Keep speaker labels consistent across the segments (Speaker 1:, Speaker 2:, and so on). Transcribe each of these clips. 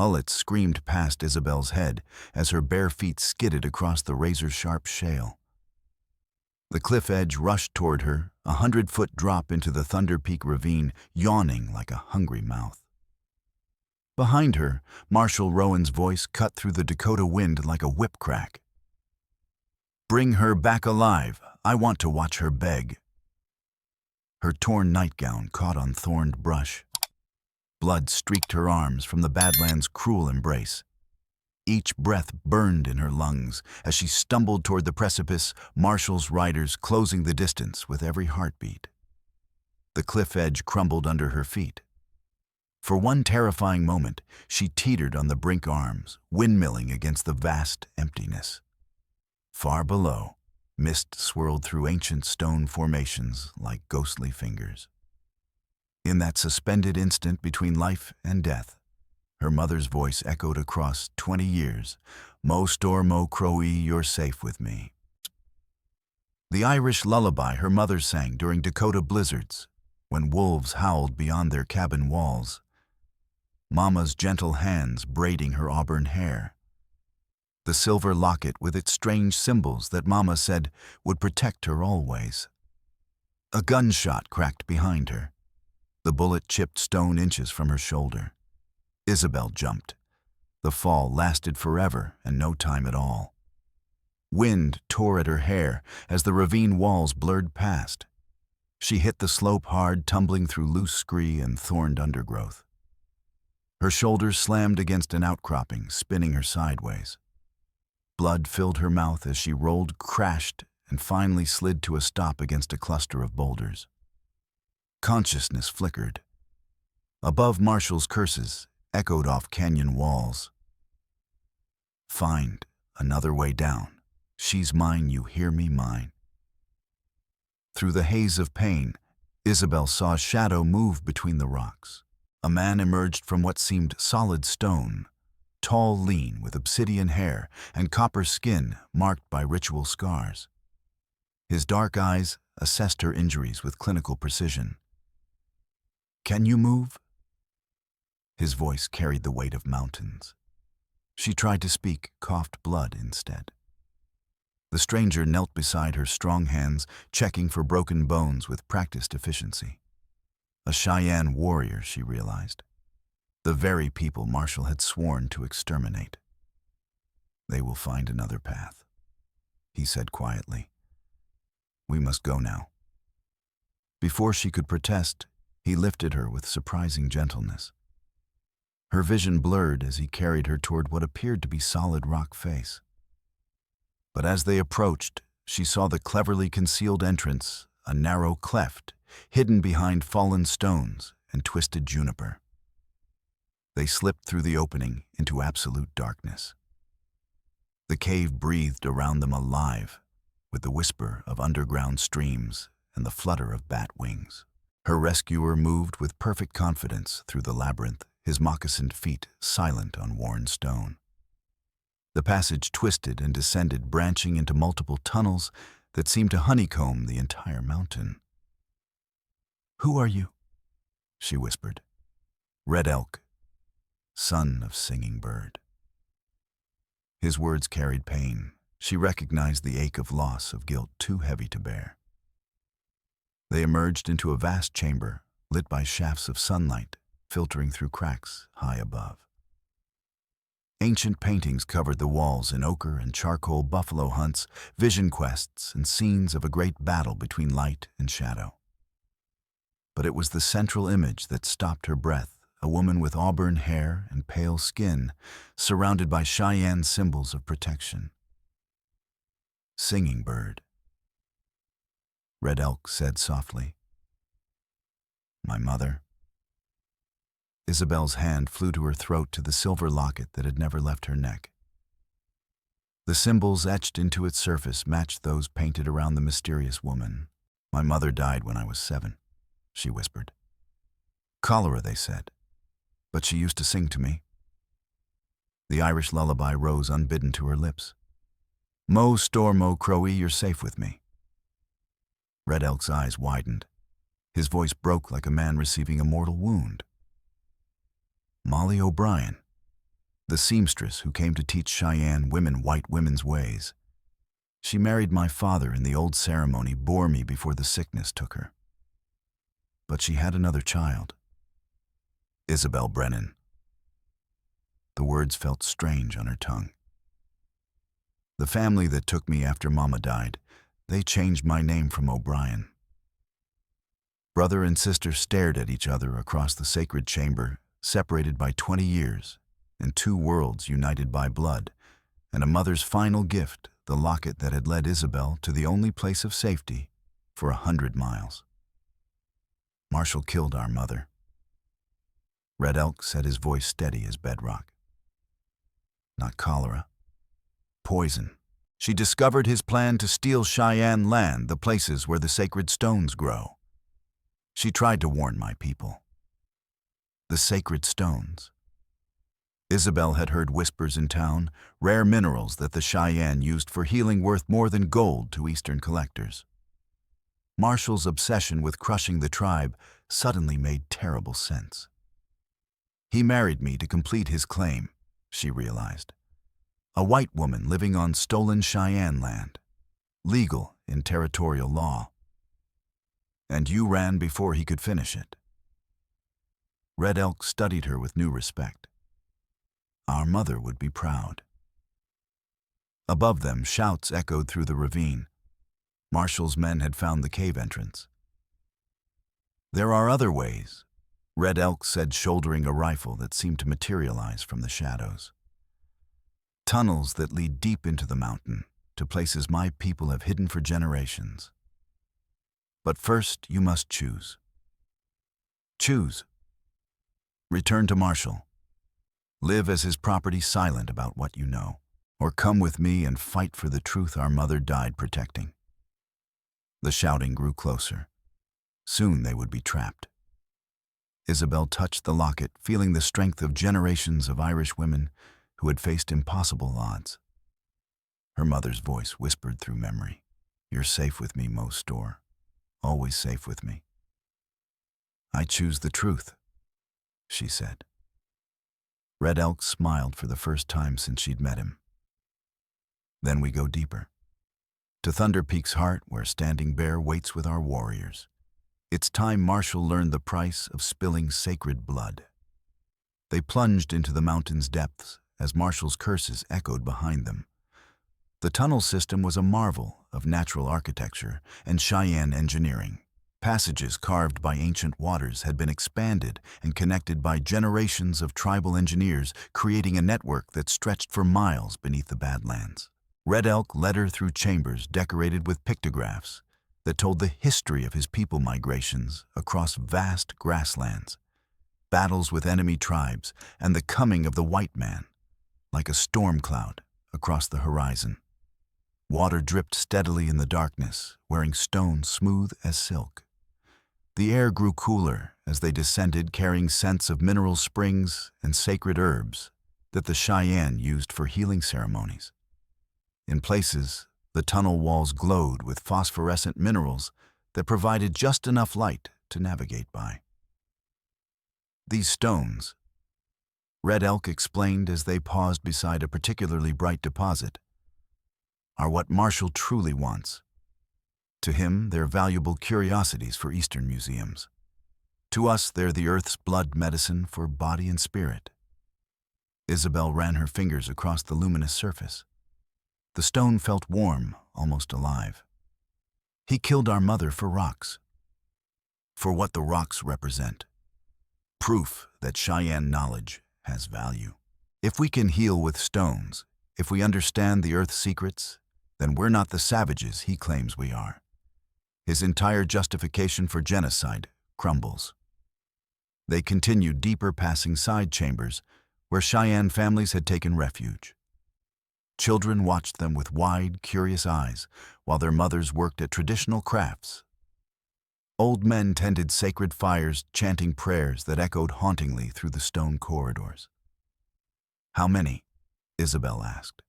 Speaker 1: Ullet screamed past Isabel's head as her bare feet skidded across the razor-sharp shale. The cliff edge rushed toward her, 100-foot drop into the Thunder Peak ravine, yawning like a hungry mouth. Behind her, Marshal Rowan's voice cut through the Dakota wind like a whip crack. "Bring her back alive. I want to watch her beg." Her torn nightgown caught on thorned brush. Blood streaked her arms from the badlands' cruel embrace. Each breath burned in her lungs as she stumbled toward the precipice, Marshal's riders closing the distance with every heartbeat. The cliff edge crumbled under her feet. For one terrifying moment, she teetered on the brink arms, windmilling against the vast emptiness. Far below, mist swirled through ancient stone formations like ghostly fingers. In that suspended instant between life and death, her mother's voice echoed across 20 years, "Mo store mo crowy, you're safe with me." The Irish lullaby her mother sang during Dakota blizzards, when wolves howled beyond their cabin walls. Mama's gentle hands braiding her auburn hair. The silver locket with its strange symbols that Mama said would protect her always. A gunshot cracked behind her. The bullet chipped stone inches from her shoulder. Isabel jumped. The fall lasted forever and no time at all. Wind tore at her hair as the ravine walls blurred past. She hit the slope hard, tumbling through loose scree and thorned undergrowth. Her shoulders slammed against an outcropping, spinning her sideways. Blood filled her mouth as she rolled, crashed, and finally slid to a stop against a cluster of boulders. Consciousness flickered. Above Marshall's curses echoed off canyon walls. "Find another way down. She's mine, you hear me, mine." Through the haze of pain, Isabel saw a shadow move between the rocks. A man emerged from what seemed solid stone, tall, lean, with obsidian hair and copper skin marked by ritual scars. His dark eyes assessed her injuries with clinical precision. "Can you move?" His voice carried the weight of mountains. She tried to speak, coughed blood instead. The stranger knelt beside her strong hands, checking for broken bones with practiced efficiency. A Cheyenne warrior, she realized. The very people Marshall had sworn to exterminate. "They will find another path," he said quietly. "We must go now." Before she could protest, he lifted her with surprising gentleness. Her vision blurred as he carried her toward what appeared to be solid rock face. But as they approached, she saw the cleverly concealed entrance, a narrow cleft, hidden behind fallen stones and twisted juniper. They slipped through the opening into absolute darkness. The cave breathed around them alive, with the whisper of underground streams and the flutter of bat wings. Her rescuer moved with perfect confidence through the labyrinth, his moccasined feet silent on worn stone. The passage twisted and descended, branching into multiple tunnels that seemed to honeycomb the entire mountain. "Who are you?" she whispered. "Red Elk, son of Singing Bird." His words carried pain. She recognized the ache of loss, of guilt too heavy to bear. They emerged into a vast chamber, lit by shafts of sunlight, filtering through cracks high above. Ancient paintings covered the walls in ochre and charcoal, buffalo hunts, vision quests, and scenes of a great battle between light and shadow. But it was the central image that stopped her breath, a woman with auburn hair and pale skin, surrounded by Cheyenne symbols of protection. "Singing Bird," Red Elk said softly. "My mother." Isabel's hand flew to her throat, to the silver locket that had never left her neck. The symbols etched into its surface matched those painted around the mysterious woman. "My mother died when I was 7, she whispered. "Cholera, they said, but she used to sing to me." The Irish lullaby rose unbidden to her lips. "Mo store mo crowy, you're safe with me." Red Elk's eyes widened. His voice broke like a man receiving a mortal wound. "Molly O'Brien, the seamstress who came to teach Cheyenne women white women's ways. She married my father and the old ceremony bore me before the sickness took her. But she had another child, Isabel Brennan. The words felt strange on her tongue. The family that took me after Mama died, they changed my name from O'Brien. Brother and sister stared at each other across the sacred chamber, separated by 20 years, and two worlds united by blood, and a mother's final gift, the locket that had led Isabel to the only place of safety for 100 miles. Marshall killed our mother. Red Elk said, his voice steady as bedrock. Not cholera. Poison. She discovered his plan to steal Cheyenne land, the places where the sacred stones grow. She tried to warn my people. The sacred stones. Isabel had heard whispers in town, rare minerals that the Cheyenne used for healing worth more than gold to Eastern collectors. Marshall's obsession with crushing the tribe suddenly made terrible sense. He married me to complete his claim, she realized. A white woman living on stolen Cheyenne land, legal in territorial law. And you ran before he could finish it. Red Elk studied her with new respect. Our mother would be proud. Above them, shouts echoed through the ravine. Marshall's men had found the cave entrance. There are other ways, Red Elk said, shouldering a rifle that seemed to materialize from the shadows. Tunnels that lead deep into the mountain, to places my people have hidden for generations. But first, you must choose. Choose. Return to Marshall. Live as his property, silent about what you know, or come with me and fight for the truth our mother died protecting. The shouting grew closer. Soon they would be trapped. Isabel touched the locket, feeling the strength of generations of Irish women who had faced impossible odds. Her mother's voice whispered through memory, "You're safe with me, Mo Store. Always safe with me." "I choose the truth," she said. Red Elk smiled for the first time since she'd met him. Then we go deeper. To Thunder Peak's heart, where Standing Bear waits with our warriors. It's time Marshall learned the price of spilling sacred blood. They plunged into the mountain's depths as Marshall's curses echoed behind them. The tunnel system was a marvel of natural architecture and Cheyenne engineering. Passages carved by ancient waters had been expanded and connected by generations of tribal engineers, creating a network that stretched for miles beneath the badlands. Red Elk led her through chambers decorated with pictographs that told the history of his people migrations across vast grasslands, battles with enemy tribes, and the coming of the white man, like a storm cloud across the horizon. Water dripped steadily in the darkness, wearing stone smooth as silk. The air grew cooler as they descended, carrying scents of mineral springs and sacred herbs that the Cheyenne used for healing ceremonies. In places, the tunnel walls glowed with phosphorescent minerals that provided just enough light to navigate by. These stones, Red Elk explained as they paused beside a particularly bright deposit, are what Marshall truly wants. To him, they're valuable curiosities for Eastern museums. To us, they're the Earth's blood medicine for body and spirit. Isabel ran her fingers across the luminous surface. The stone felt warm, almost alive. He killed our mother for rocks. For what the rocks represent. Proof that Cheyenne knowledge has value. If we can heal with stones, if we understand the Earth's secrets, then we're not the savages he claims we are. His entire justification for genocide crumbles. They continued deeper, passing side chambers where Cheyenne families had taken refuge. Children watched them with wide, curious eyes while their mothers worked at traditional crafts. Old men tended sacred fires, chanting prayers that echoed hauntingly through the stone corridors. "How many?" Isabel asked.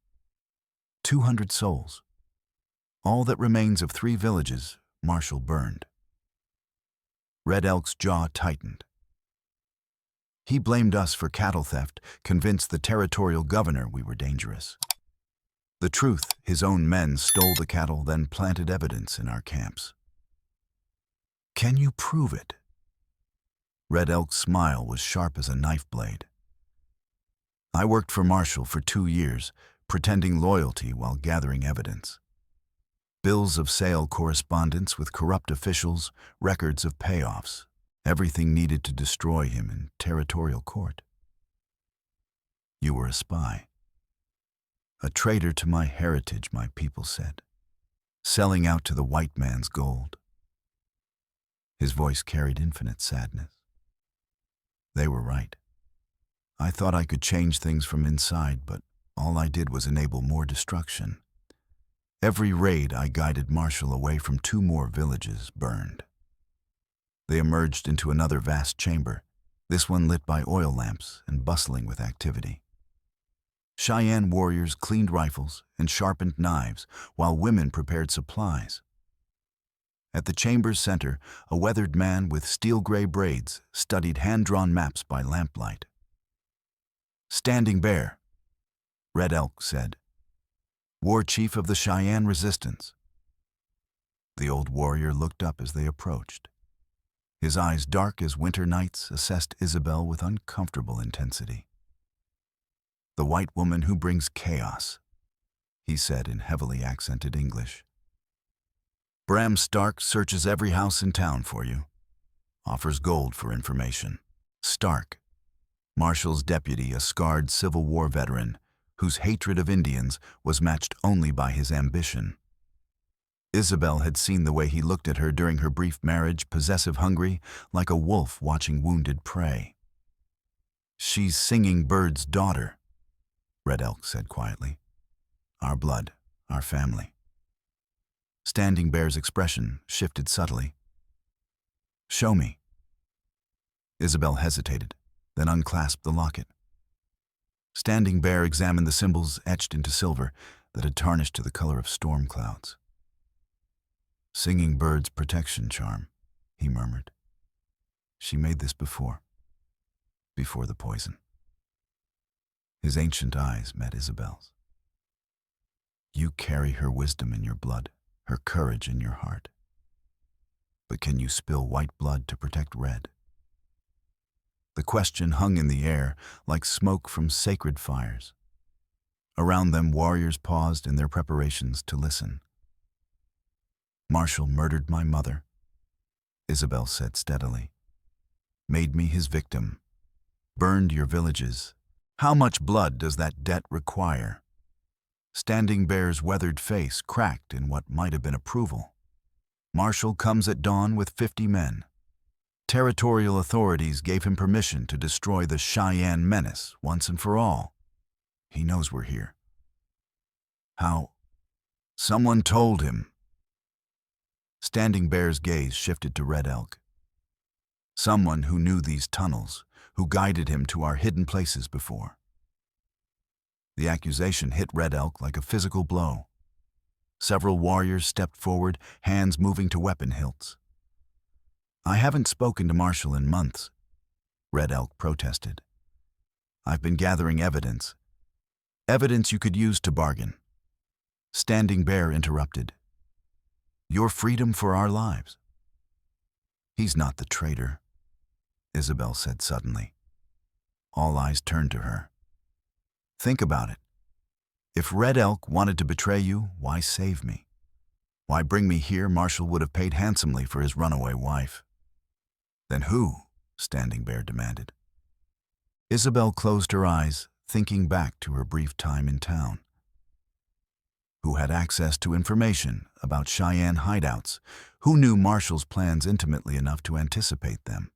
Speaker 1: 200 souls. All that remains of 3 villages Marshall burned. Red Elk's jaw tightened. He blamed us for cattle theft, convinced the territorial governor we were dangerous. The truth, his own men stole the cattle, then planted evidence in our camps. Can you prove it? Red Elk's smile was sharp as a knife blade. I worked for Marshall for 2 years, pretending loyalty while gathering evidence. Bills of sale correspondence with corrupt officials, records of payoffs, everything needed to destroy him in territorial court. You were a spy. A traitor to my heritage, my people said, selling out to the white man's gold. His voice carried infinite sadness. They were right. I thought I could change things from inside, but all I did was enable more destruction. Every raid I guided Marshall away from 2 more villages burned. They emerged into another vast chamber, this one lit by oil lamps and bustling with activity. Cheyenne warriors cleaned rifles and sharpened knives, while women prepared supplies. At the chamber's center, a weathered man with steel-gray braids studied hand-drawn maps by lamplight. Standing Bear, Red Elk said, war chief of the Cheyenne resistance. The old warrior looked up as they approached. His eyes, dark as winter nights, assessed Isabel with uncomfortable intensity. The white woman who brings chaos, he said in heavily accented English. Bram Stark searches every house in town for you, offers gold for information. Stark, Marshall's deputy, a scarred Civil War veteran whose hatred of Indians was matched only by his ambition. Isabel had seen the way he looked at her during her brief marriage, possessive, hungry, like a wolf watching wounded prey. She's Singing Bird's daughter, Red Elk said quietly. Our blood, our family. Standing Bear's expression shifted subtly. Show me. Isabel hesitated, then unclasped the locket. Standing Bear examined the symbols etched into silver that had tarnished to the color of storm clouds. Singing Bird's protection charm, he murmured. She made this before the poison. His ancient eyes met Isabel's. You carry her wisdom in your blood, her courage in your heart. But can you spill white blood to protect red? The question hung in the air like smoke from sacred fires. Around them, warriors paused in their preparations to listen. Marshall murdered my mother, Isabel said steadily. Made me his victim. Burned your villages. How much blood does that debt require? Standing Bear's weathered face cracked in what might have been approval. Marshall comes at dawn with 50 men. Territorial authorities gave him permission to destroy the Cheyenne menace once and for all. He knows we're here. How? Someone told him. Standing Bear's gaze shifted to Red Elk. Someone who knew these tunnels, who guided him to our hidden places before. The accusation hit Red Elk like a physical blow. Several warriors stepped forward, hands moving to weapon hilts. I haven't spoken to Marshall in months, Red Elk protested. I've been gathering evidence. Evidence you could use to bargain. Standing Bear interrupted. Your freedom for our lives. He's not the traitor, Isabel said suddenly. All eyes turned to her. Think about it. If Red Elk wanted to betray you, why save me? Why bring me here? Marshall would have paid handsomely for his runaway wife. Then who? Standing Bear demanded. Isabel closed her eyes, thinking back to her brief time in town. Who had access to information about Cheyenne hideouts? Who knew Marshall's plans intimately enough to anticipate them?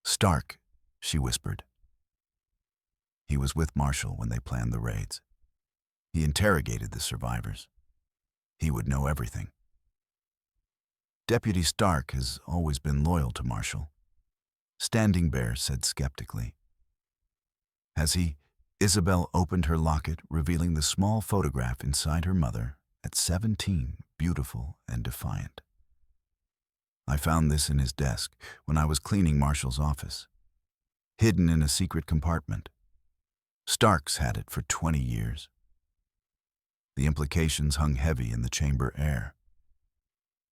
Speaker 1: Stark, she whispered. He was with Marshall when they planned the raids. He interrogated the survivors. He would know everything. Deputy Stark has always been loyal to Marshall, Standing Bear said skeptically. Has he? Isabel opened her locket, revealing the small photograph inside her mother at 17, beautiful and defiant. I found this in his desk when I was cleaning Marshall's office. hidden in a secret compartment. Starks had it for 20 years. The implications hung heavy in the chamber air.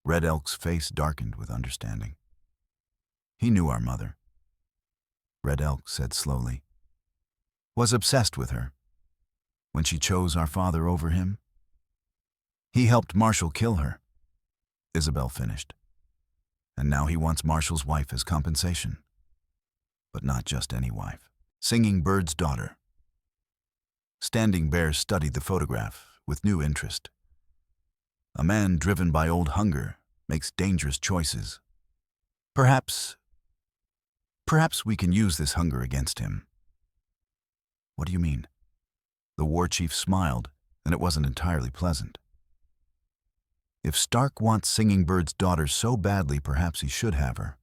Speaker 1: Red Elk's face darkened with understanding. He knew our mother. Red Elk said slowly. Was obsessed with her. When she chose our father over him, he helped Marshall kill her. Isabel finished. And now he wants Marshall's wife as compensation. But not just any wife. Singing Bird's daughter. Standing Bear studied the photograph with new interest. A man driven by old hunger makes dangerous choices. Perhaps we can use this hunger against him. What do you mean? The war chief smiled, and it wasn't entirely pleasant. If Stark wants Singing Bird's daughter so badly, perhaps he should have her.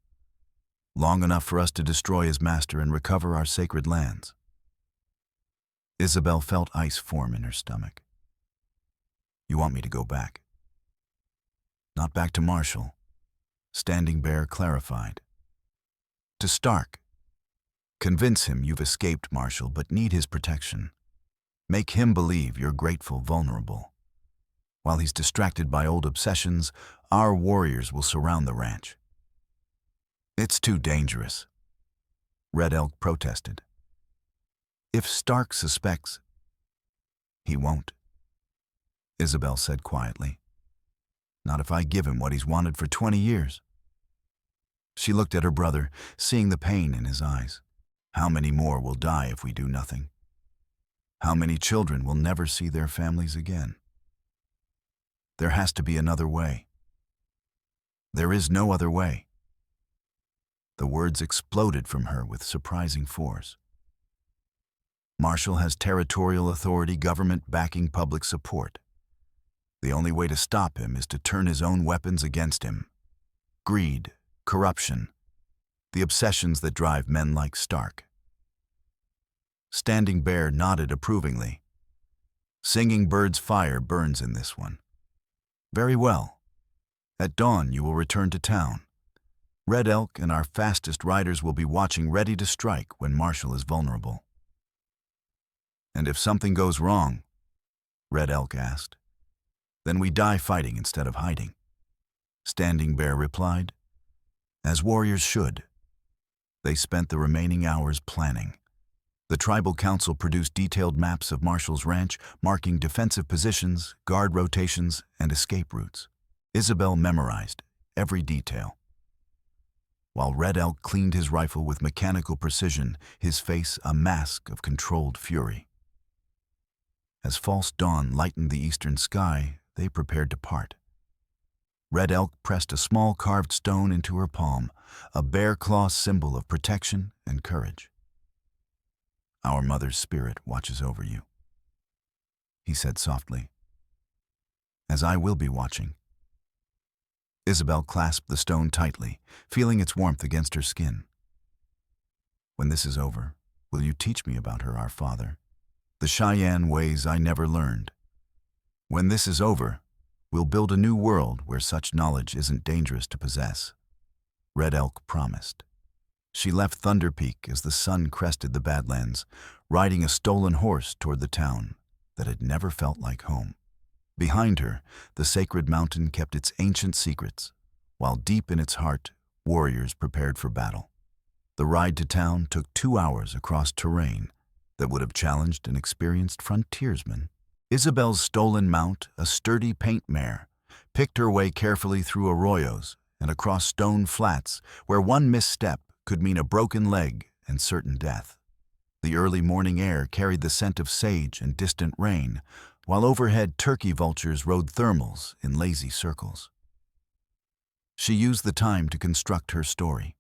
Speaker 1: Long enough for us to destroy his master and recover our sacred lands. Isabel felt ice form in her stomach. You want me to go back? Not back to Marshall, Standing Bear clarified. To Stark. Convince him you've escaped Marshall but need his protection. Make him believe you're grateful, vulnerable. While he's distracted by old obsessions, our warriors will surround the ranch. It's too dangerous, Red Elk protested. If Stark suspects, he won't, Isabel said quietly. Not if I give him what he's wanted for 20 years. She looked at her brother, seeing the pain in his eyes. How many more will die if we do nothing? How many children will never see their families again? There has to be another way. There is no other way. The words exploded from her with surprising force. Marshall has territorial authority, government backing, public support. The only way to stop him is to turn his own weapons against him. Greed, corruption, the obsessions that drive men like Stark. Standing Bear nodded approvingly. Singing Bird's fire burns in this one. Very well. At dawn you will return to town. Red Elk and our fastest riders will be watching, ready to strike when Marshall is vulnerable. And if something goes wrong, Red Elk asked, then we die fighting instead of hiding. Standing Bear replied, as warriors should. They spent the remaining hours planning. The tribal council produced detailed maps of Marshall's ranch, marking defensive positions, guard rotations, and escape routes. Isabel memorized every detail. While Red Elk cleaned his rifle with mechanical precision, his face a mask of controlled fury. As false dawn lightened the eastern sky, they prepared to part. Red Elk pressed a small carved stone into her palm, a bear claw symbol of protection and courage. Our mother's spirit watches over you, he said softly, as I will be watching. Isabel clasped the stone tightly, feeling its warmth against her skin. When this is over, will you teach me about her, our father? The Cheyenne ways I never learned. When this is over, we'll build a new world where such knowledge isn't dangerous to possess. Red Elk promised. She left Thunder Peak as the sun crested the Badlands, riding a stolen horse toward the town that had never felt like home. Behind her, the sacred mountain kept its ancient secrets, while deep in its heart, warriors prepared for battle. The ride to town took 2 hours across terrain that would have challenged an experienced frontiersman. Isabel's stolen mount, a sturdy paint mare, picked her way carefully through arroyos and across stone flats where one misstep could mean a broken leg and certain death. The early morning air carried the scent of sage and distant rain, while overhead turkey vultures rode thermals in lazy circles. She used the time to construct her story.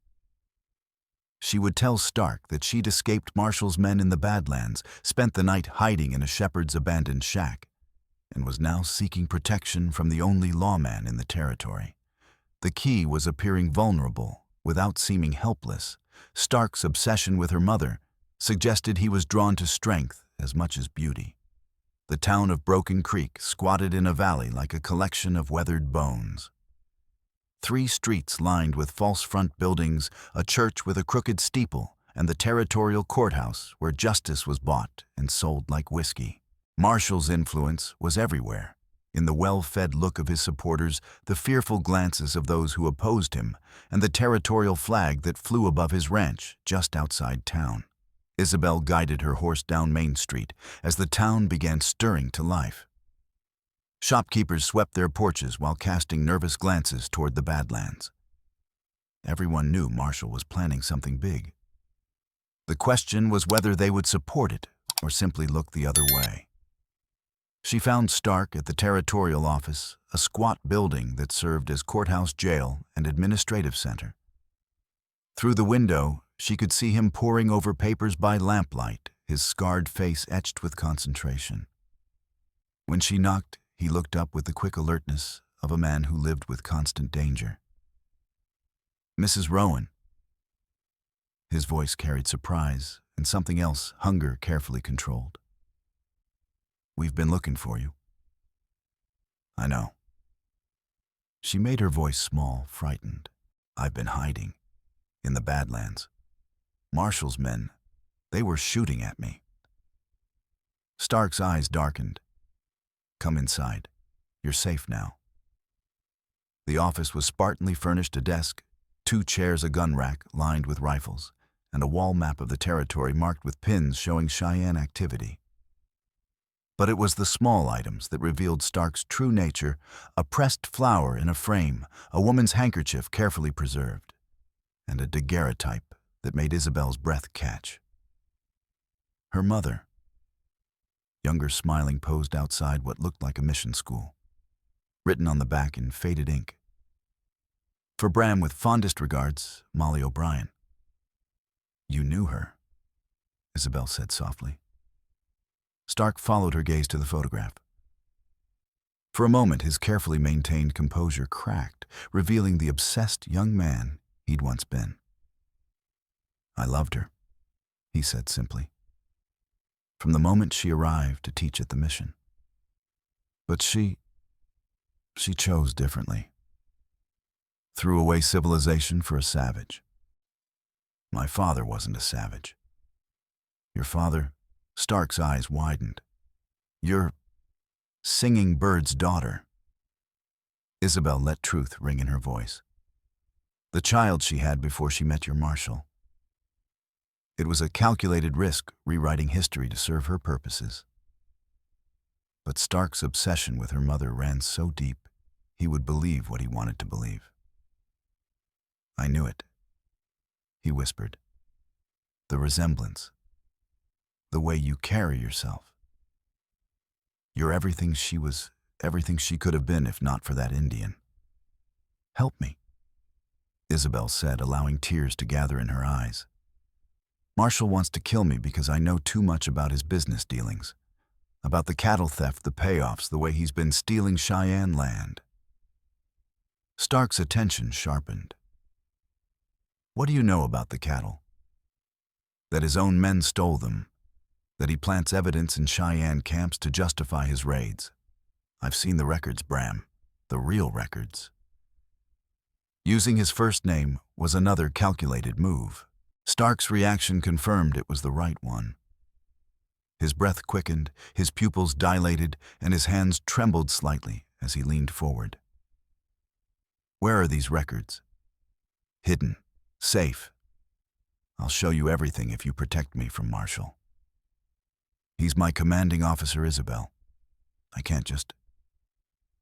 Speaker 1: She would tell Stark that she'd escaped Marshall's men in the Badlands, spent the night hiding in a shepherd's abandoned shack, and was now seeking protection from the only lawman in the territory. The key was appearing vulnerable without seeming helpless. Stark's obsession with her mother suggested he was drawn to strength as much as beauty. The town of Broken Creek squatted in a valley like a collection of weathered bones. 3 streets lined with false front buildings, a church with a crooked steeple, and the territorial courthouse where justice was bought and sold like whiskey. Marshall's influence was everywhere, in the well-fed look of his supporters, the fearful glances of those who opposed him, and the territorial flag that flew above his ranch just outside town. Isabel guided her horse down Main Street as the town began stirring to life. Shopkeepers swept their porches while casting nervous glances toward the Badlands. Everyone knew Marshall was planning something big. The question was whether they would support it or simply look the other way. She found Stark at the territorial office, a squat building that served as courthouse, jail, and administrative center. Through the window, she could see him poring over papers by lamplight, his scarred face etched with concentration. When she knocked, he looked up with the quick alertness of a man who lived with constant danger. "Mrs. Rowan." His voice carried surprise and something else, hunger carefully controlled. "We've been looking for you." "I know." She made her voice small, frightened. "I've been hiding in the Badlands. Marshall's men, they were shooting at me." Stark's eyes darkened. "Come inside. You're safe now." The office was spartanly furnished: a desk, 2 chairs, a gun rack lined with rifles, and a wall map of the territory marked with pins showing Cheyenne activity. But it was the small items that revealed Stark's true nature: a pressed flower in a frame, a woman's handkerchief carefully preserved, and a daguerreotype that made Isabel's breath catch. Her mother, younger, smiling, posed outside what looked like a mission school. Written on the back in faded ink: "For Bram, with fondest regards, Molly O'Brien." "You knew her," Isabel said softly. Stark followed her gaze to the photograph. For a moment, his carefully maintained composure cracked, revealing the obsessed young man he'd once been. "I loved her," he said simply, "from the moment she arrived to teach at the mission. But she chose differently. Threw away civilization for a savage. My father wasn't a savage. Your father..." Stark's eyes widened. "You're Singing Bird's daughter." Isabel let truth ring in her voice. "The child she had before she met your Marshall. It was a calculated risk, rewriting history to serve her purposes. But Stark's obsession with her mother ran so deep, he would believe what he wanted to believe." "I knew it," he whispered. "The resemblance. The way you carry yourself. You're everything she was, everything she could have been if not for that Indian." "Help me," Isabel said, allowing tears to gather in her eyes. "Marshall wants to kill me because I know too much about his business dealings, about the cattle theft, the payoffs, the way he's been stealing Cheyenne land." Stark's attention sharpened. "What do you know about the cattle? That his own men stole them, that he plants evidence in Cheyenne camps to justify his raids. I've seen the records, Bram, the real records." Using his first name was another calculated move. Stark's reaction confirmed it was the right one. His breath quickened, his pupils dilated, and his hands trembled slightly as he leaned forward. "Where are these records?" "Hidden. Safe. I'll show you everything if you protect me from Marshall. He's my commanding officer, Isabel. I can't just..."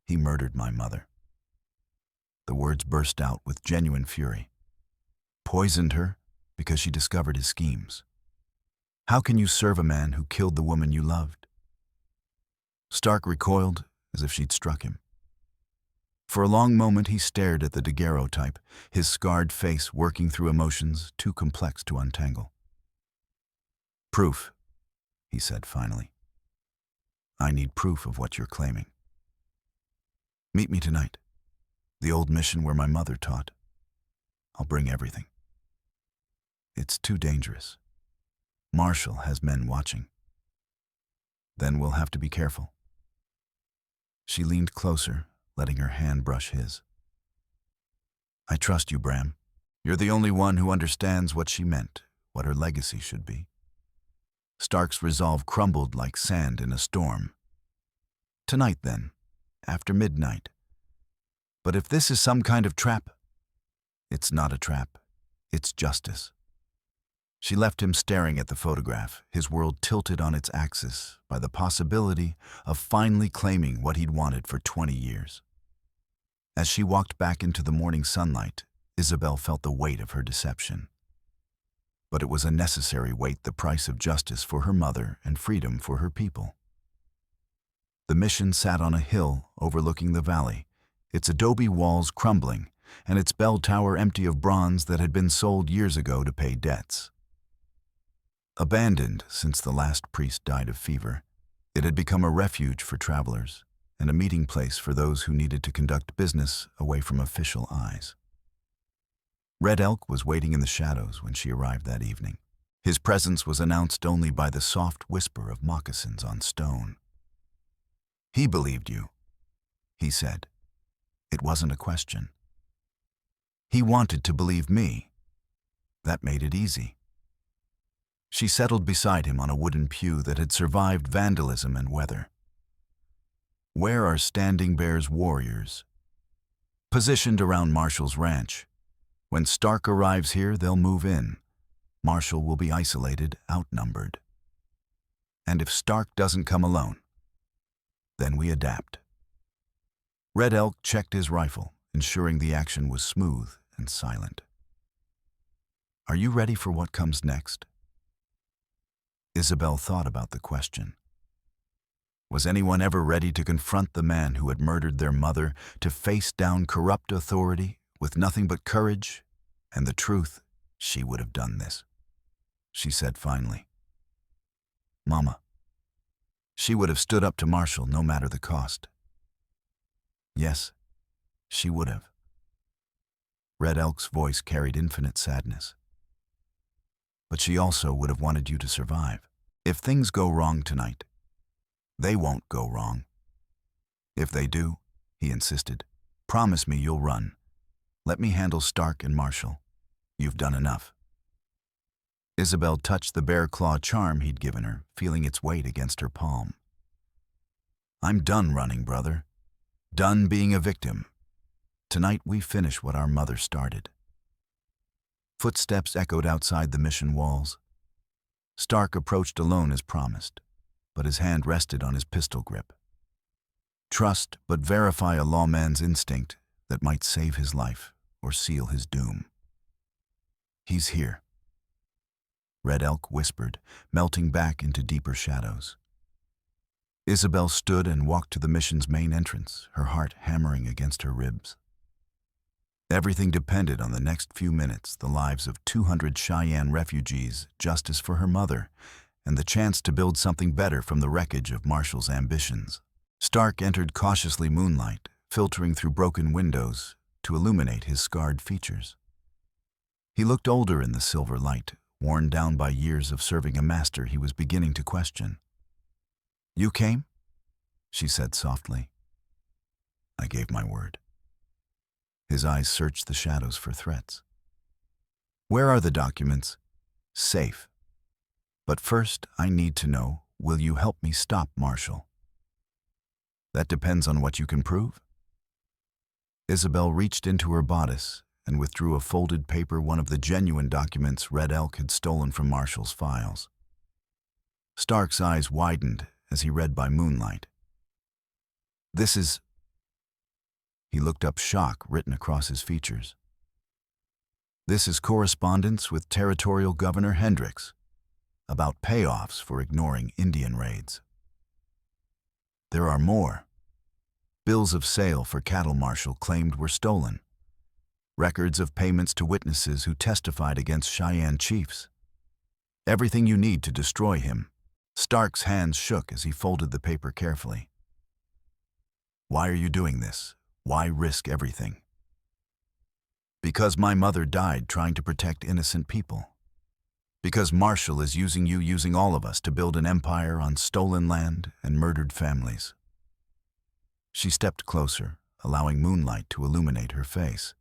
Speaker 1: "He murdered my mother." The words burst out with genuine fury. "Poisoned her because she discovered his schemes. How can you serve a man who killed the woman you loved?" Stark recoiled as if she'd struck him. For a long moment he stared at the daguerreotype, his scarred face working through emotions too complex to untangle. "Proof," he said finally. "I need proof of what you're claiming. Meet me tonight. The old mission where my mother taught. I'll bring everything. It's too dangerous. Marshall has men watching. Then we'll have to be careful." She leaned closer, letting her hand brush his. "I trust you, Bram. You're the only one who understands what she meant what her legacy should be. Stark's resolve crumbled like sand in a storm. Tonight, then, after midnight. But if this is some kind of trap, it's not a trap, it's justice. She left him staring at the photograph, his world tilted on its axis by the possibility of finally claiming what he'd wanted for 20 years. As she walked back into the morning sunlight, Isabel felt the weight of her deception. But it was a necessary weight, the price of justice for her mother and freedom for her people. The mission sat on a hill overlooking the valley, its adobe walls crumbling and its bell tower empty of bronze that had been sold years ago to pay debts. Abandoned since the last priest died of fever, it had become a refuge for travelers and a meeting place for those who needed to conduct business away from official eyes. Red Elk was waiting in the shadows when she arrived that evening. His presence was announced only by the soft whisper of moccasins on stone. "He believed you," he said. It wasn't a question. He wanted to believe me. That made it easy. She settled beside him on a wooden pew that had survived vandalism and weather. "Where are Standing Bear's warriors?" "Positioned around Marshall's ranch. When Stark arrives here, they'll move in. Marshall will be isolated, outnumbered. And if Stark doesn't come alone, then we adapt." Red Elk checked his rifle, ensuring the action was smooth and silent. "Are you ready for what comes next?" Isabel thought about the question. Was anyone ever ready to confront the man who had murdered their mother, to face down corrupt authority with nothing but courage and the truth? "She would have done this," she said finally. "Mama. She would have stood up to Marshall no matter the cost." "Yes, she would have." Red Elk's voice carried infinite sadness. "But she also would have wanted you to survive. If things go wrong tonight, they won't go wrong. If they do," he insisted, "promise me you'll run. Let me handle Stark and Marshall. You've done enough." Isabel touched the bear claw charm he'd given her, feeling its weight against her palm. "I'm done running, brother. Done being a victim. Tonight we finish what our mother started." Footsteps echoed outside the mission walls. Stark approached alone as promised, but his hand rested on his pistol grip. Trust but verify a lawman's instinct that might save his life or seal his doom. "He's here," Red Elk whispered, melting back into deeper shadows. Isabel stood and walked to the mission's main entrance, her heart hammering against her ribs. Everything depended on the next few minutes, the lives of 200 Cheyenne refugees, justice for her mother, and the chance to build something better from the wreckage of Marshall's ambitions. Stark entered cautiously, moonlight filtering through broken windows to illuminate his scarred features. He looked older in the silver light, worn down by years of serving a master he was beginning to question. "You came?" she said softly. "I gave my word." His eyes searched the shadows for threats. "Where are the documents?" "Safe. But first, I need to know, will you help me stop Marshall?" "That depends on what you can prove." Isabel reached into her bodice and withdrew a folded paper, one of the genuine documents Red Elk had stolen from Marshall's files. Stark's eyes widened as he read by moonlight. "This is..." He looked up, shock written across his features. "This is correspondence with Territorial Governor Hendricks about payoffs for ignoring Indian raids. There are more. Bills of sale for cattle Marshall claimed were stolen. Records of payments to witnesses who testified against Cheyenne chiefs. Everything you need to destroy him." Stark's hands shook as he folded the paper carefully. "Why are you doing this? Why risk everything?" "Because my mother died trying to protect innocent people. Because Marshall is using you, using all of us to build an empire on stolen land and murdered families." She stepped closer, allowing moonlight to illuminate her face.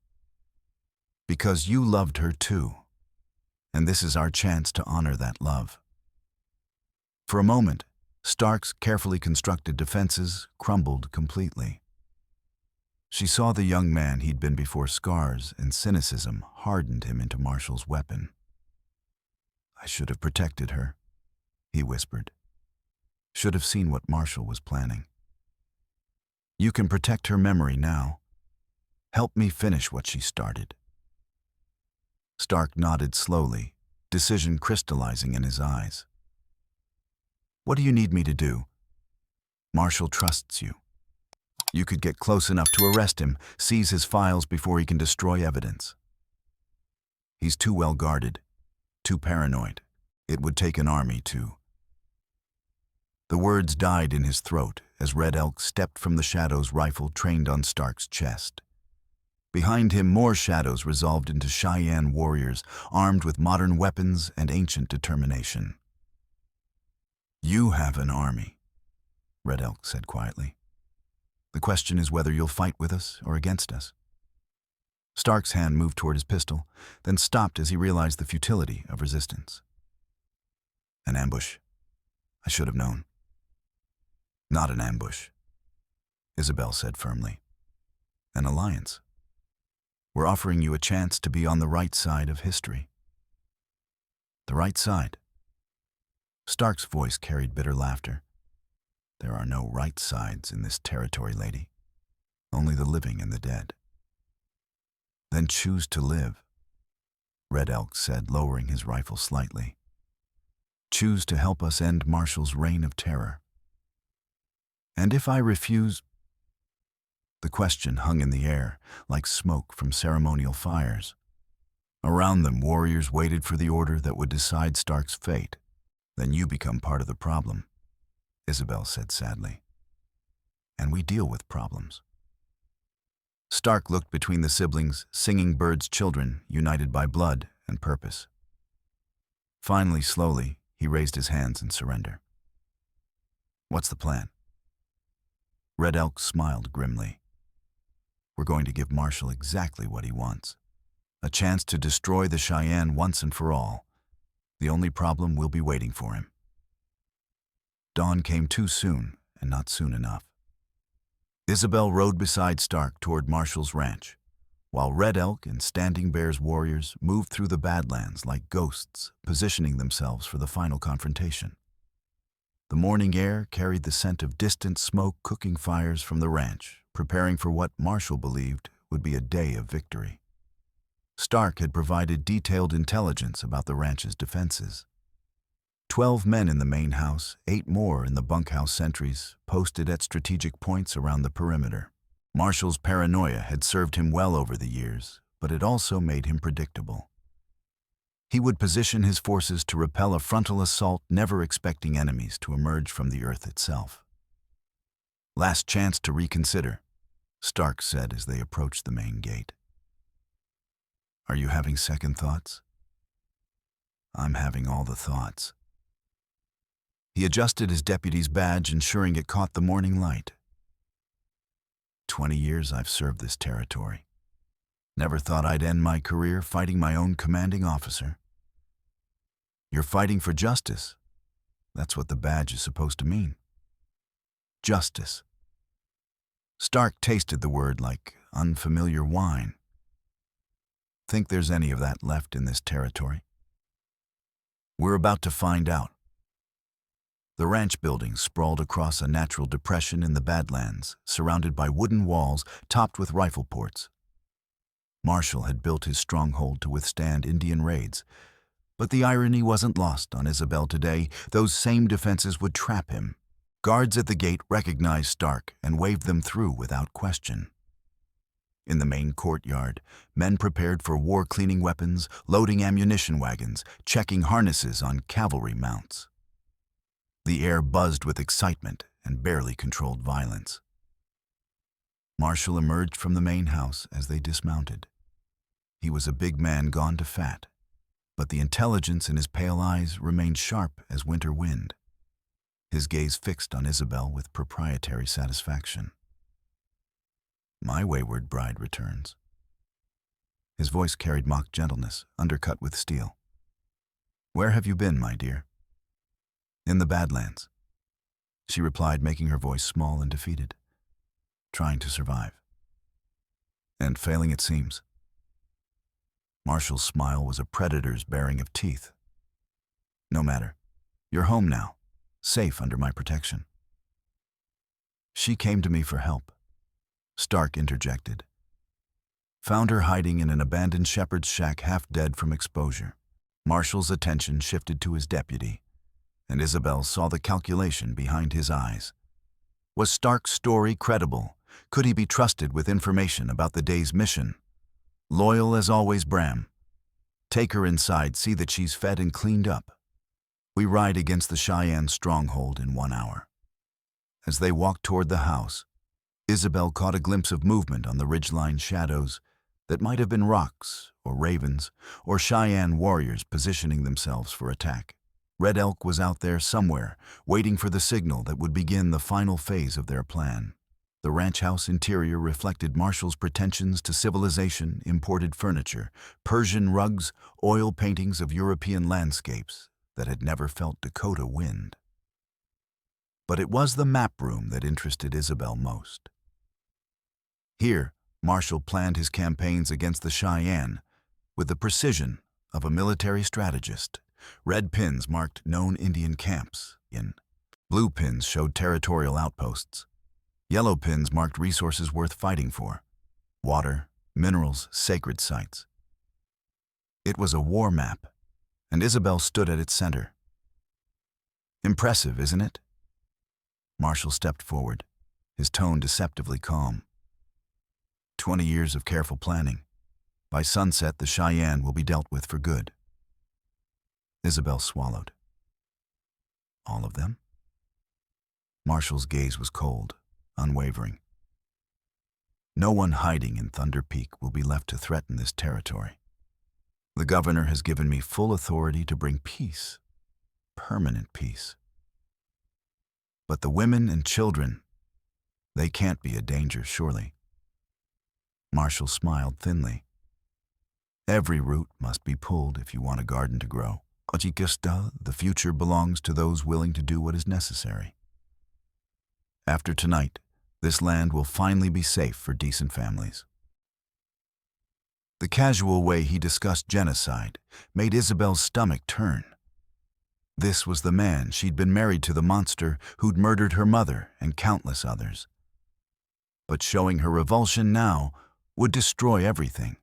Speaker 1: "Because you loved her too. And this is our chance to honor that love. For a moment, Stark's carefully constructed defenses crumbled completely. She saw the young man he'd been before scars and cynicism hardened him into Marshall's weapon. "I should have protected her," he whispered. "Should have seen what Marshall was planning. You can protect her memory now. Help me finish what she started." Stark nodded slowly, decision crystallizing in his eyes. "What do you need me to do?" "Marshall trusts you. You could get close enough to arrest him, seize his files before he can destroy evidence. He's too well guarded, too paranoid. It would take an army to..." The words died in his throat as Red Elk stepped from the shadows, rifle trained on Stark's chest. Behind him, more shadows resolved into Cheyenne warriors, armed with modern weapons and ancient determination. "You have an army," Red Elk said quietly. "The question is whether you'll fight with us or against us." Stark's hand moved toward his pistol, then stopped as he realized the futility of resistance. "An ambush. I should have known." "Not an ambush," Isabel said firmly. "An alliance. We're offering you a chance to be on the right side of history." "The right side?" Stark's voice carried bitter laughter. "There are no right sides in this territory, lady. Only the living and the dead." "Then choose to live," Red Elk said, lowering his rifle slightly. "Choose to help us end Marshall's reign of terror." "And if I refuse..." The question hung in the air, like smoke from ceremonial fires. Around them, warriors waited for the order that would decide Stark's fate. "Then you become part of the problem," Isabel said sadly. "And we deal with problems." Stark looked between the siblings, singing birds' children, united by blood and purpose. Finally, slowly, he raised his hands in surrender. "What's the plan?" Red Elk smiled grimly. "We're going to give Marshall exactly what he wants. A chance to destroy the Cheyenne once and for all. The only problem will be waiting for him." Dawn came too soon, and not soon enough. Isabel rode beside Stark toward Marshall's ranch, while Red Elk and Standing Bear's warriors moved through the badlands like ghosts, positioning themselves for the final confrontation. The morning air carried the scent of distant smoke cooking fires from the ranch, preparing for what Marshall believed would be a day of victory. Stark had provided detailed intelligence about the ranch's defenses. 12 men in the main house, 8 more in the bunkhouse sentries, posted at strategic points around the perimeter. Marshall's paranoia had served him well over the years, but it also made him predictable. He would position his forces to repel a frontal assault, never expecting enemies to emerge from the earth itself. "Last chance to reconsider," Stark said as they approached the main gate. "Are you having second thoughts?" "I'm having all the thoughts." He adjusted his deputy's badge, ensuring it caught the morning light. 20 years I've served this territory. Never thought I'd end my career fighting my own commanding officer. You're fighting for justice. That's what the badge is supposed to mean. Justice. Stark tasted the word like unfamiliar wine. Think there's any of that left in this territory? We're about to find out. The ranch buildings sprawled across a natural depression in the badlands, surrounded by wooden walls topped with rifle ports. Marshall had built his stronghold to withstand Indian raids, but the irony wasn't lost on Isabel today. Those same defenses would trap him. Guards at the gate recognized Stark and waved them through without question. In the main courtyard, men prepared for war-cleaning weapons, loading ammunition wagons, checking harnesses on cavalry mounts. The air buzzed with excitement and barely controlled violence. Marshall emerged from the main house as they dismounted. He was a big man gone to fat, but the intelligence in his pale eyes remained sharp as winter wind. His gaze fixed on Isabel with proprietary satisfaction. "My wayward bride returns." His voice carried mock gentleness, undercut with steel. Where have you been, my dear? In the badlands, she replied, making her voice small and defeated. Trying to survive. And failing, it seems. Marshall's smile was a predator's baring of teeth. No matter. You're home now, safe under my protection. She came to me for help. Stark interjected. Found her hiding in an abandoned shepherd's shack, half dead from exposure. Marshall's attention shifted to his deputy, and Isabel saw the calculation behind his eyes. Was Stark's story credible? Could he be trusted with information about the day's mission? Loyal as always, Bram. Take her inside, see that she's fed and cleaned up. We ride against the Cheyenne stronghold in 1 hour. As they walked toward the house, Isabel caught a glimpse of movement on the ridgeline shadows that might have been rocks or ravens or Cheyenne warriors positioning themselves for attack. Red Elk was out there somewhere, waiting for the signal that would begin the final phase of their plan. The ranch house interior reflected Marshall's pretensions to civilization, imported furniture, Persian rugs, oil paintings of European landscapes that had never felt Dakota wind. But it was the map room that interested Isabel most. Here, Marshall planned his campaigns against the Cheyenne with the precision of a military strategist. Red pins marked known Indian camps. Blue pins showed territorial outposts. Yellow pins marked resources worth fighting for. Water, minerals, sacred sites. It was a war map, and Isabel stood at its center. Impressive, isn't it? Marshall stepped forward, his tone deceptively calm. 20 years of careful planning. By sunset, the Cheyenne will be dealt with for good. Isabel swallowed. All of them? Marshall's gaze was cold, unwavering. No one hiding in Thunder Peak will be left to threaten this territory. The governor has given me full authority to bring peace, permanent peace. But the women and children, they can't be a danger, surely. Marshall smiled thinly. Every root must be pulled if you want a garden to grow. The future belongs to those willing to do what is necessary. After tonight, this land will finally be safe for decent families. The casual way he discussed genocide made Isabel's stomach turn. This was the man she'd been married to, the monster who'd murdered her mother and countless others. But showing her revulsion now would destroy everything.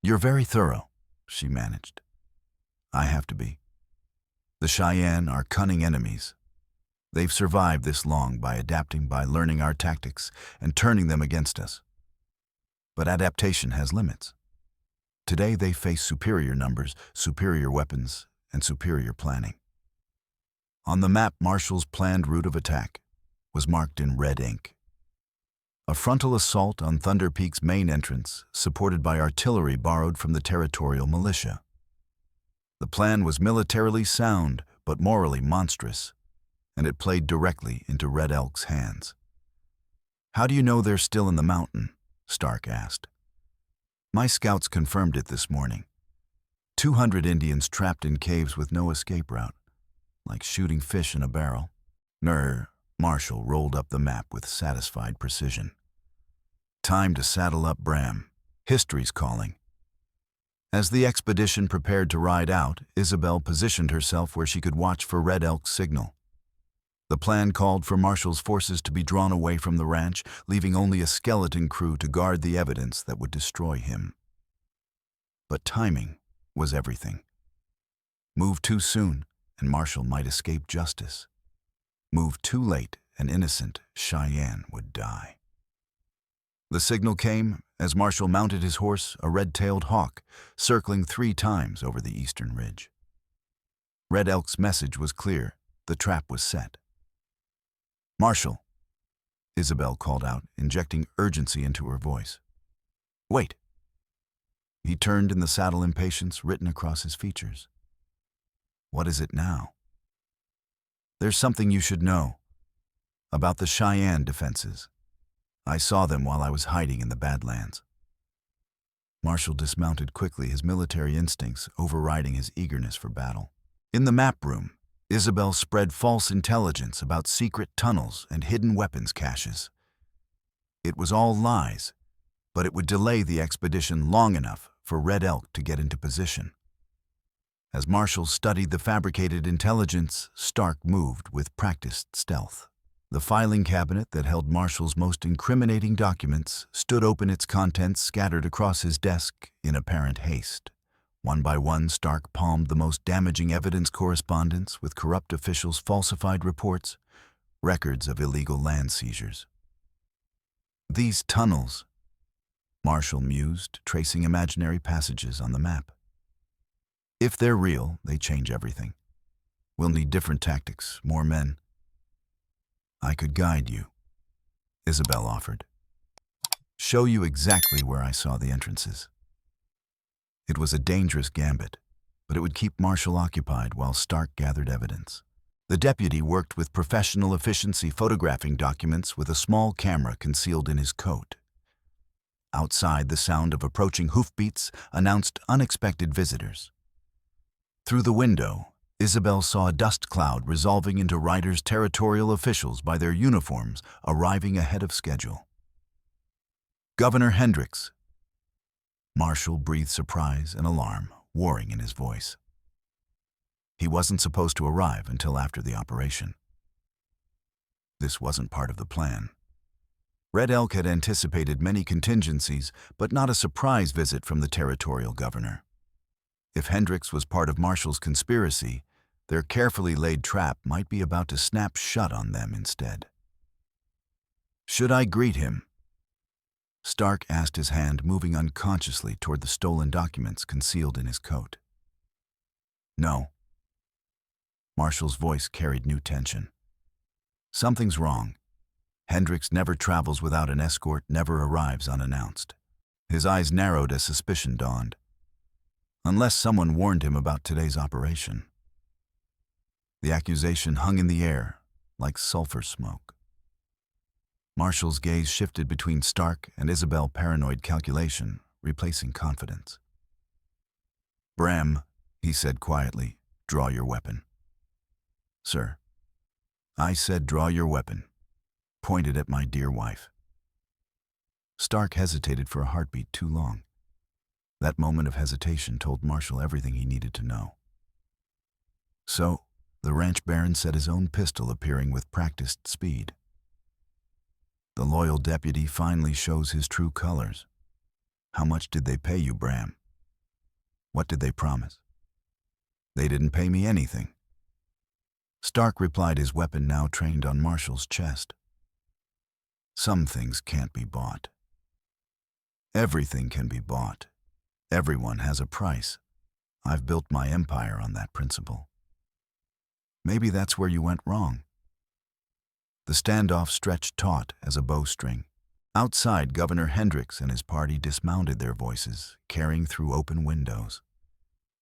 Speaker 1: You're very thorough, she managed. I have to be. The Cheyenne are cunning enemies. They've survived this long by adapting, by learning our tactics and turning them against us. But adaptation has limits. Today they face superior numbers, superior weapons, and superior planning. On the map, Marshall's planned route of attack was marked in red ink. A frontal assault on Thunder Peak's main entrance, supported by artillery borrowed from the territorial militia. The plan was militarily sound, but morally monstrous, and it played directly into Red Elk's hands. How do you know they're still in the mountain? Stark asked. My scouts confirmed it this morning. 200 Indians trapped in caves with no escape route, like shooting fish in a barrel. Marshall rolled up the map with satisfied precision. Time to saddle up, Bram. History's calling. As the expedition prepared to ride out, Isabel positioned herself where she could watch for Red Elk's signal. The plan called for Marshall's forces to be drawn away from the ranch, leaving only a skeleton crew to guard the evidence that would destroy him. But timing was everything. Move too soon, and Marshall might escape justice. Move too late, an innocent Cheyenne would die. The signal came as Marshall mounted his horse, a red-tailed hawk, circling 3 times over the eastern ridge. Red Elk's message was clear. The trap was set. Marshall, Isabel called out, injecting urgency into her voice. Wait. He turned in the saddle, impatience written across his features. What is it now? There's something you should know about the Cheyenne defenses. I saw them while I was hiding in the Badlands. Marshall dismounted quickly, his military instincts overriding his eagerness for battle. In the map room, Isabel spread false intelligence about secret tunnels and hidden weapons caches. It was all lies, but it would delay the expedition long enough for Red Elk to get into position. As Marshall studied the fabricated intelligence, Stark moved with practiced stealth. The filing cabinet that held Marshall's most incriminating documents stood open, its contents scattered across his desk in apparent haste. One by one, Stark palmed the most damaging evidence: correspondence with corrupt officials, falsified reports, records of illegal land seizures. These tunnels, Marshall mused, tracing imaginary passages on the map. If they're real, they change everything. We'll need different tactics, more men. I could guide you, Isabel offered. Show you exactly where I saw the entrances. It was a dangerous gambit, but it would keep Marshall occupied while Stark gathered evidence. The deputy worked with professional efficiency, photographing documents with a small camera concealed in his coat. Outside, the sound of approaching hoofbeats announced unexpected visitors. Through the window, Isabel saw a dust cloud resolving into Ryder's territorial officials by their uniforms arriving ahead of schedule. Governor Hendricks. Marshall breathed surprise and alarm, warring in his voice. He wasn't supposed to arrive until after the operation. This wasn't part of the plan. Red Elk had anticipated many contingencies, but not a surprise visit from the territorial governor. If Hendricks was part of Marshall's conspiracy, their carefully laid trap might be about to snap shut on them instead. Should I greet him? Stark asked, his hand moving unconsciously toward the stolen documents concealed in his coat. No. Marshall's voice carried new tension. Something's wrong. Hendricks never travels without an escort, never arrives unannounced. His eyes narrowed as suspicion dawned. Unless someone warned him about today's operation. The accusation hung in the air like sulfur smoke. Marshall's gaze shifted between Stark and Isabel, paranoid calculation, replacing confidence. Bram, he said quietly, draw your weapon. Sir. I said draw your weapon. Pointed at my dear wife. Stark hesitated for a heartbeat too long. That moment of hesitation told Marshall everything he needed to know. So, the ranch baron set his own pistol, appearing with practiced speed. The loyal deputy finally shows his true colors. How much did they pay you, Bram? What did they promise? They didn't pay me anything. Stark replied, his weapon now trained on Marshall's chest. Some things can't be bought. Everything can be bought. Everyone has a price. I've built my empire on that principle. Maybe that's where you went wrong. The standoff stretched taut as a bowstring. Outside, Governor Hendricks and his party dismounted, their voices carrying through open windows.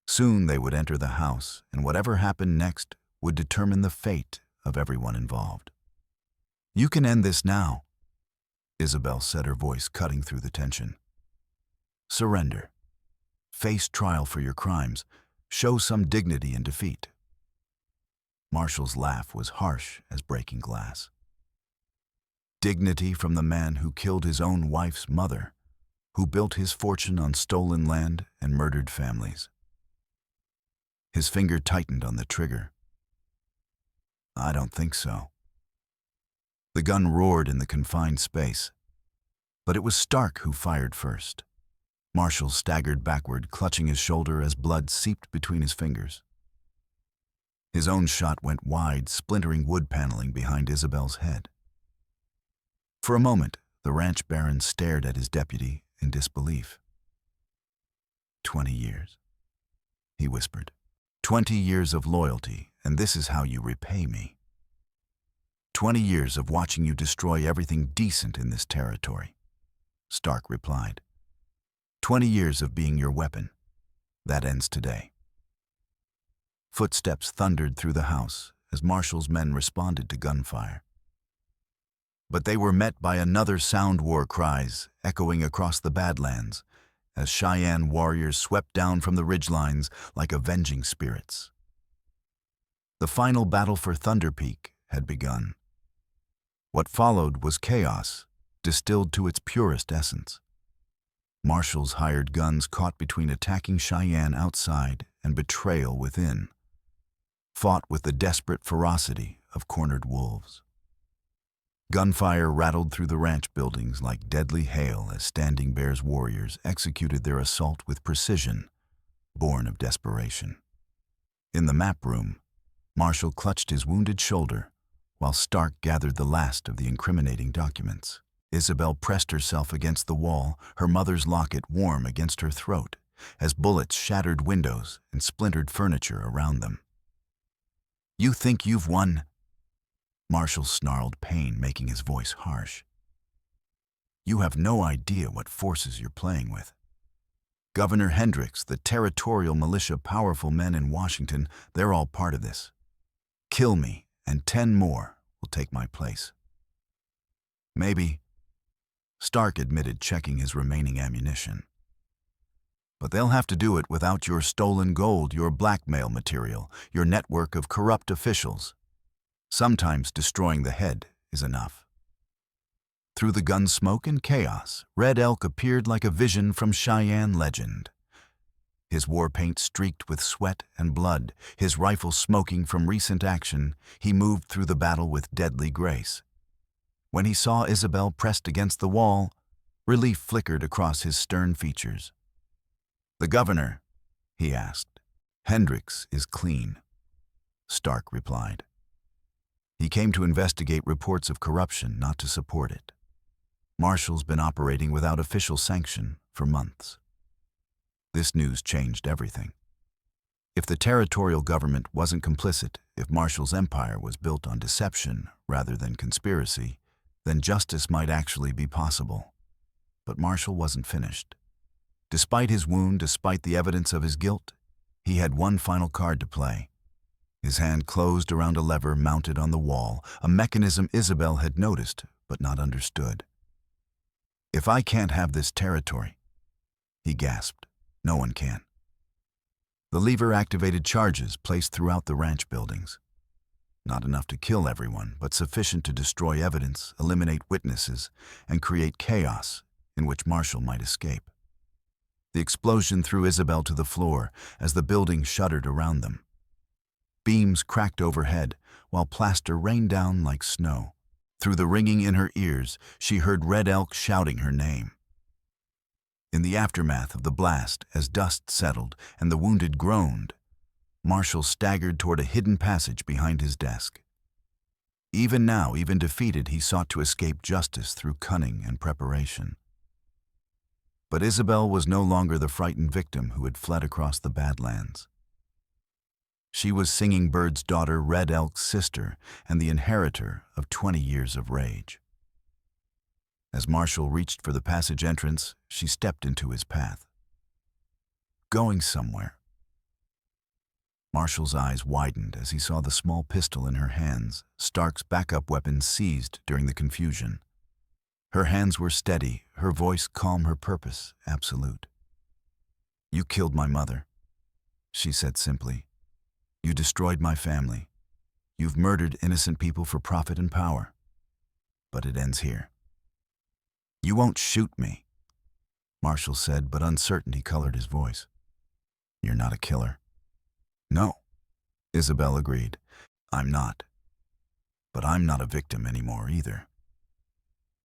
Speaker 1: Soon they would enter the house, and whatever happened next would determine the fate of everyone involved. You can end this now, Isabel said, her voice cutting through the tension. Surrender. Face trial for your crimes. Show some dignity in defeat. Marshall's laugh was harsh as breaking glass. Dignity from the man who killed his own wife's mother, who built his fortune on stolen land and murdered families. His finger tightened on the trigger. I don't think so. The gun roared in the confined space, but it was Stark who fired first. Marshall staggered backward, clutching his shoulder as blood seeped between his fingers. His own shot went wide, splintering wood paneling behind Isabel's head. For a moment, the ranch baron stared at his deputy in disbelief. 20 years, he whispered. 20 years of loyalty, and this is how you repay me. 20 years of watching you destroy everything decent in this territory, Stark replied. 20 years of being your weapon. That ends today. Footsteps thundered through the house as Marshall's men responded to gunfire. But they were met by another sound, war cries echoing across the badlands, as Cheyenne warriors swept down from the ridgelines like avenging spirits. The final battle for Thunder Peak had begun. What followed was chaos, distilled to its purest essence. Marshall's hired guns caught between attacking Cheyenne outside and Betrayal within, fought with the desperate ferocity of cornered wolves. Gunfire rattled through the ranch buildings like deadly hail as Standing Bear's warriors executed their assault with precision, born of desperation. In the map room, Marshall clutched his wounded shoulder while Stark gathered the last of the incriminating documents. Isabel pressed herself against the wall, her mother's locket warm against her throat, as bullets shattered windows and splintered furniture around them. "You think you've won?" Marshall snarled, pain making his voice harsh. "You have no idea what forces you're playing with. Governor Hendricks, the territorial militia, powerful men in Washington, they're all part of this. Kill me, and 10 more will take my place." "Maybe," Stark admitted, checking his remaining ammunition. "But they'll have to do it without your stolen gold, your blackmail material, your network of corrupt officials. Sometimes destroying the head is enough." Through the gun smoke and chaos, Red Elk appeared like a vision from Cheyenne legend. His war paint streaked with sweat and blood, his rifle smoking from recent action, he moved through the battle with deadly grace. When he saw Isabel pressed against the wall, relief flickered across his stern features. "The governor?" he asked. "Hendricks is clean," Stark replied. "He came to investigate reports of corruption, not to support it. Marshall's been operating without official sanction for months." This news changed everything. If the territorial government wasn't complicit, if Marshall's empire was built on deception rather than conspiracy, then justice might actually be possible. But Marshall wasn't finished. Despite his wound, despite the evidence of his guilt, he had one final card to play. His hand closed around a lever mounted on the wall, a mechanism Isabel had noticed but not understood. "If I can't have this territory," he gasped, "no one can." The lever activated charges placed throughout the ranch buildings. Not enough to kill everyone, but sufficient to destroy evidence, eliminate witnesses, and create chaos in which Marshall might escape. The explosion threw Isabel to the floor as the building shuddered around them. Beams cracked overhead, while plaster rained down like snow. Through the ringing in her ears, she heard Red Elk shouting her name. In the aftermath of the blast, as dust settled and the wounded groaned, Marshall staggered toward a hidden passage behind his desk. Even now, even defeated, he sought to escape justice through cunning and preparation. But Isabel was no longer the frightened victim who had fled across the badlands. She was Singing Bird's daughter, Red Elk's sister, and the inheritor of 20 years of rage. As Marshall reached for the passage entrance, she stepped into his path. "Going somewhere." Marshall's eyes widened as he saw the small pistol in her hands, Stark's backup weapon seized during the confusion. Her hands were steady, her voice calm, her purpose absolute. "You killed my mother," she said simply. "You destroyed my family. You've murdered innocent people for profit and power. But it ends here." "You won't shoot me," Marshall said, but uncertainty colored his voice. "You're not a killer." "No," Isabel agreed. "I'm not. But I'm not a victim anymore either."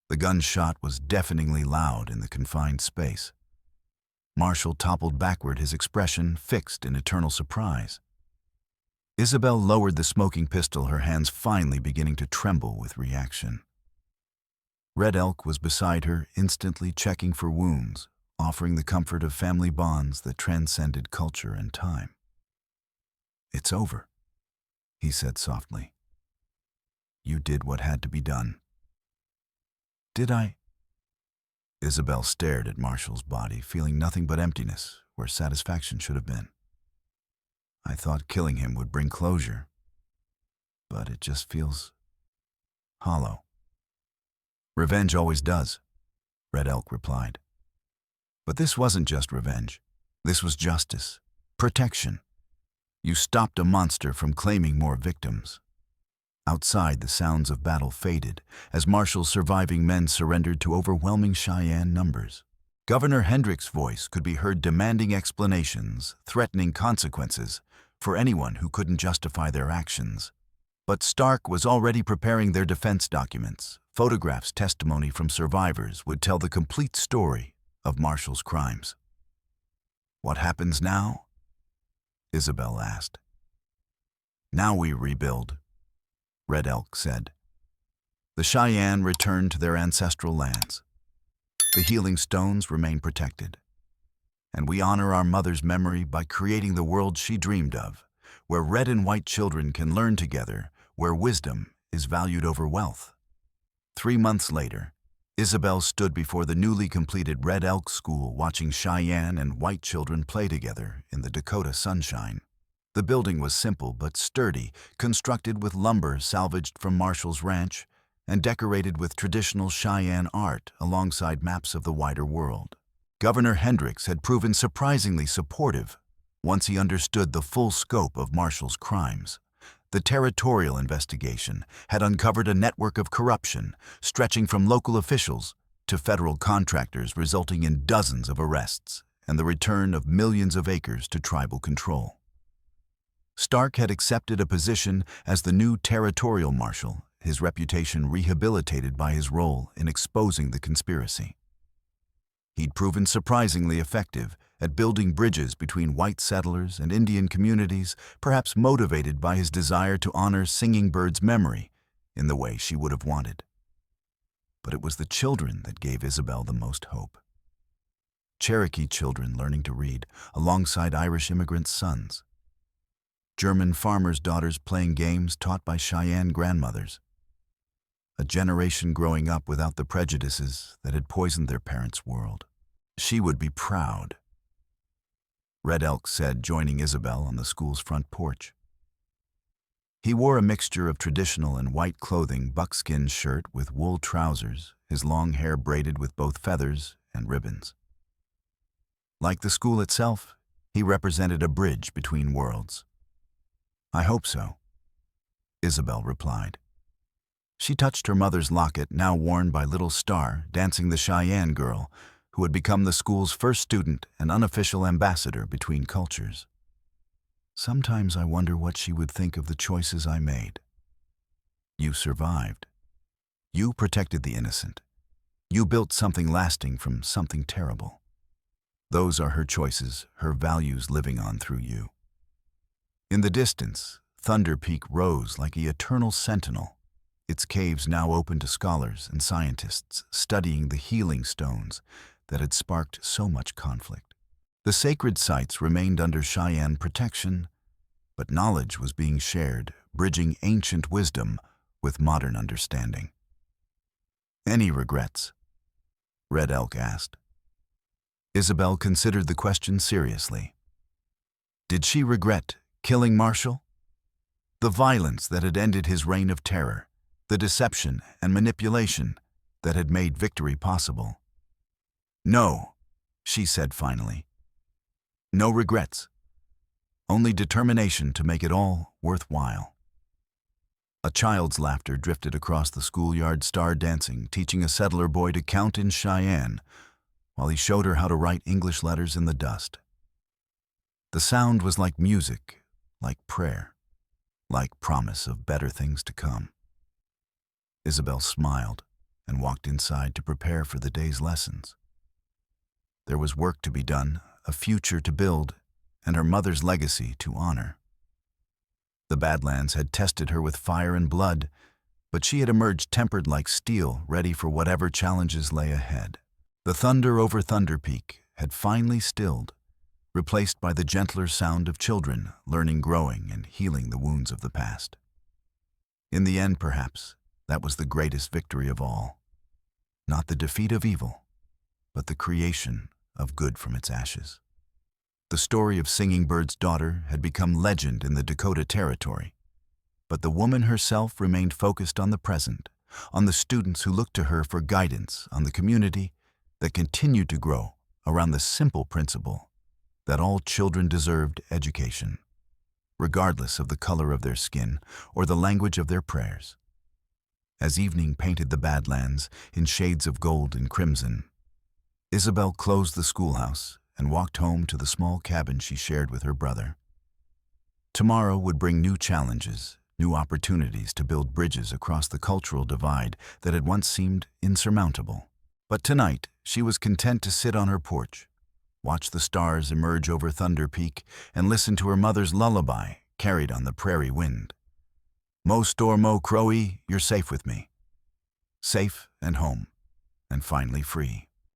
Speaker 1: The gunshot was deafeningly loud in the confined space. Marshall toppled backward, his expression fixed in eternal surprise. Isabel lowered the smoking pistol, her hands finally beginning to tremble with reaction. Red Elk was beside her, instantly checking for wounds, offering the comfort of family bonds that transcended culture and time. "It's over," he said softly. "You did what had to be done." "Did I?" Isabel stared at Marshall's body, feeling nothing but emptiness where satisfaction should have been. "I thought killing him would bring closure, but it just feels hollow." "Revenge always does," Red Elk replied. But this wasn't just revenge. This was justice, protection. You stopped a monster from claiming more victims. Outside, the sounds of battle faded as Marshall's surviving men surrendered to overwhelming Cheyenne numbers. Governor Hendrick's voice could be heard demanding explanations, threatening consequences for anyone who couldn't justify their actions. But Stark was already preparing their defense documents. Photographs, testimony from survivors would tell the complete story of Marshall's crimes. "What happens now?" Isabel asked. "Now we rebuild," Red Elk said. The Cheyenne returned to their ancestral lands. The healing stones remain protected. And we honor our mother's memory by creating the world she dreamed of, where red and white children can learn together, where wisdom is valued over wealth. 3 months later, Isabel stood before the newly completed Red Elk School watching Cheyenne and white children play together in the Dakota sunshine. The building was simple but sturdy, constructed with lumber salvaged from Marshall's ranch and decorated with traditional Cheyenne art alongside maps of the wider world. Governor Hendricks had proven surprisingly supportive once he understood the full scope of Marshall's crimes. The territorial investigation had uncovered a network of corruption stretching from local officials to federal contractors, resulting in dozens of arrests and the return of millions of acres to tribal control. Stark had accepted a position as the new territorial marshal, his reputation rehabilitated by his role in exposing the conspiracy. He'd proven surprisingly effective at building bridges between white settlers and Indian communities, perhaps motivated by his desire to honor Singing Bird's memory in the way she would have wanted. But it was the children that gave Isabel the most hope. Cherokee children learning to read alongside Irish immigrants' sons. German farmers' daughters playing games taught by Cheyenne grandmothers. A generation growing up without the prejudices that had poisoned their parents' world. She would be proud, Red Elk said, joining Isabel on the school's front porch. He wore a mixture of traditional and white clothing, buckskin shirt with wool trousers, his long hair braided with both feathers and ribbons. Like the school itself, he represented a bridge between worlds. "I hope so," Isabel replied. She touched her mother's locket, now worn by little Star, dancing the Cheyenne girl, who had become the school's first student and unofficial ambassador between cultures. "Sometimes I wonder what she would think of the choices I made." "You survived. You protected the innocent. You built something lasting from something terrible. Those are her choices, her values living on through you." In the distance, Thunder Peak rose like an eternal sentinel, its caves now open to scholars and scientists studying the healing stones that had sparked so much conflict. The sacred sites remained under Cheyenne protection, but knowledge was being shared, bridging ancient wisdom with modern understanding. "Any regrets?" Red Elk asked. Isabel considered the question seriously. Did she regret killing Marshall? The violence that had ended his reign of terror, the deception and manipulation that had made victory possible. "No," she said finally. "No regrets. Only determination to make it all worthwhile." A child's laughter drifted across the schoolyard, Star dancing, teaching a settler boy to count in Cheyenne, while he showed her how to write English letters in the dust. The sound was like music, like prayer, like promise of better things to come. Isabel smiled and walked inside to prepare for the day's lessons. There was work to be done, a future to build, and her mother's legacy to honor. The Badlands had tested her with fire and blood, but she had emerged tempered like steel, ready for whatever challenges lay ahead. The thunder over Thunder Peak had finally stilled, replaced by the gentler sound of children learning, growing, and healing the wounds of the past. In the end, perhaps, that was the greatest victory of all. Not the defeat of evil, but the creation of good from its ashes. The story of Singing Bird's daughter had become legend in the Dakota Territory, but the woman herself remained focused on the present, on the students who looked to her for guidance, on the community that continued to grow around the simple principle that all children deserved education, regardless of the color of their skin or the language of their prayers. As evening painted the badlands in shades of gold and crimson, Isabel closed the schoolhouse and walked home to the small cabin she shared with her brother. Tomorrow would bring new challenges, new opportunities to build bridges across the cultural divide that had once seemed insurmountable. But tonight, she was content to sit on her porch, watch the stars emerge over Thunder Peak, and listen to her mother's lullaby carried on the prairie wind. Mo Stormo Crowy, you're safe with me. Safe and home, and finally free.